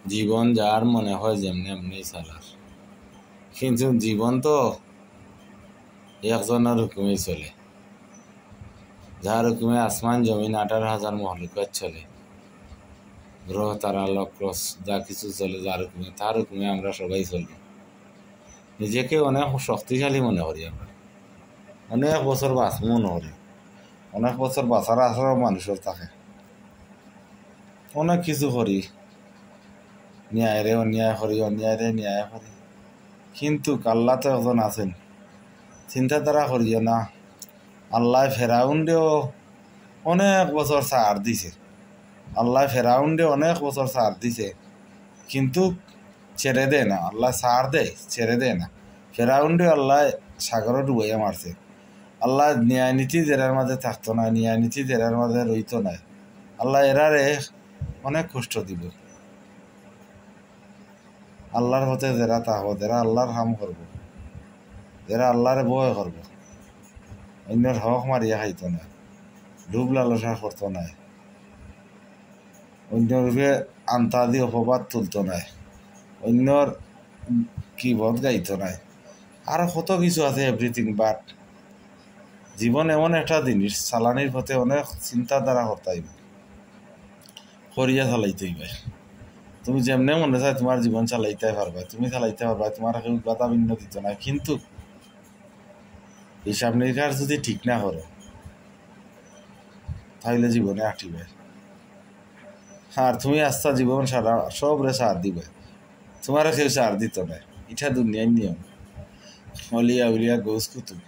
জীবন যার মনে হয় যেমনি এমনি চালার, কিন্তু জীবন তো একজনের হুকুমে চলে, যার হুকুমে আসমান জমিন 18,000 মহলুকাত চলে, গ্রহ তারা লক্রস যা কিছু চলে যার হুকুমে, তার হুকুমে আমরা সবাই চলি। নিজেকে অনেক শক্তিশালী মনে করি, আমরা অনেক বছর বাঁচব মনে করি, অনেক বছর বাঁচার আশাও মানুষের থাকে, অনেক কিছু করি, ন্যায়রে অন্যায় করি, অন্যায়রে ন্যায় করি, কিন্তু আল্লাহ তো একজন আছেন। চিন্তাধারা করিও না, আল্লাহ ফেরাউন্ডেও অনেক বছর ছাড় দিছে, আল্লাহ ফেরাউন্ডে অনেক বছর ছাড় দিছে, কিন্তু ছেড়ে দেয় না। আল্লাহ ছাড় দেয়, ছেড়ে দেয় না। ফেরাউন্ডে আল্লাহ সাগরে ডুবাইয়া মারছে। আল্লাহ ন্যায় নীতি জেরার মাঝে থাকতো না, ন্যায় নীতি জেরার মাঝে রইতো না। আল্লাহ এরারে অনেক কষ্ট দিব। আল্লাহর হতে যারা থাকবো, যারা আল্লাহর কাম করবো, যারা আল্লাহরে ভয় করবো, অন্যের হক মারিয়া খাইতো না, লোভ লালসা করতো না, অন্যরূপে আন্তা দিয়ে অপবাদ তুলতো না, অন্যর কিবত গাইতো না, আর কত কিছু আছে এভরিথিং। বাট জীবন এমন একটা জিনিস, চালানির পথে অনেক চিন্তাধারা করতেই করিয়া চালাইতে হইবে। তুমি যেমনে মনে চায় তোমার জীবন চালাইতে পারবা, তুমি চালাইতে পারবা, তোমার কেউ বাধা বিঘ্ন দিত না। কিন্তু হিসাব নিকাশ যদি ঠিক না করো, তাহলে জীবনে আটিবে। আর তুমি আস্থা জীবন সারা সবরে সার দিবে, তোমার কেউ সার দিত না। এটা দুনিয়ার নিয়ম। অলিয়া উলিয়া গোস কুতুব,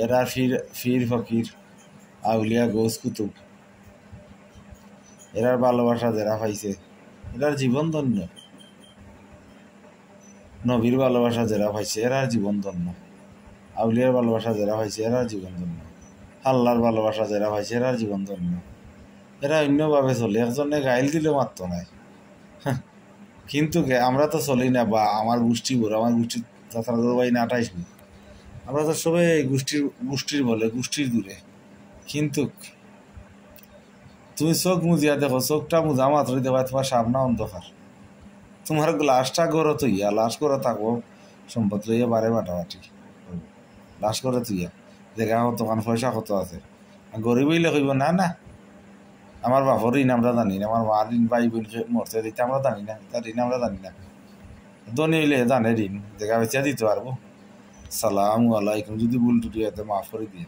এরা ফির ফকির আউলিয়া গোস কুতুব, এরার ভালোবাসা যারা পাইছে এরার জীবন ধন্য। নবীর ভালোবাসা যারা পাইছে এরার জীবন ধন্য, আউলিয়ার ভালোবাসা যারা পাইছে এরার জীবন ধন্য, আল্লাহর ভালোবাসা যারা পাইছে এরার জীবন ধন্য। এরা অন্যভাবে চলে, একজনে গাইল দিলেও মারতো নাই। কিন্তু আমরা তো চলি না, বা আমার গোষ্ঠী বড়, আমার গোষ্ঠীর তাছাড়া ভাই না 28 নি, আমরা তো সবাই গোষ্ঠীর বলে, গোষ্ঠীর দূরে। কিন্তু তুমি চোখ মুজিয়া দেখো, চোখটা মুজা মাত্রই দেবা তোমার সামনা অন্ধকার। তোমার লাশটা গড়ে তুইয়া, লাশ করে থাকবো, সম্পদ লইয়া বারে বাটাবাটি লাশ করে তুইয়া দেখা কত কান পয়সা কত আছে। গরিব হইলে কইব না না আমার বাপর ঋণ আমরা জানি না, আমার মার ঋণ ভাই বোন মরতে দিতে আমরা জানি না, তার ঋণ আমরা জানি না। ধনী হইলে জানে ঋণ দেখা বেচিয়া দিতে পারবো। সালামু আলাইকুম, যদি ভুল টুটি হতে মাফ করে দিয়ে।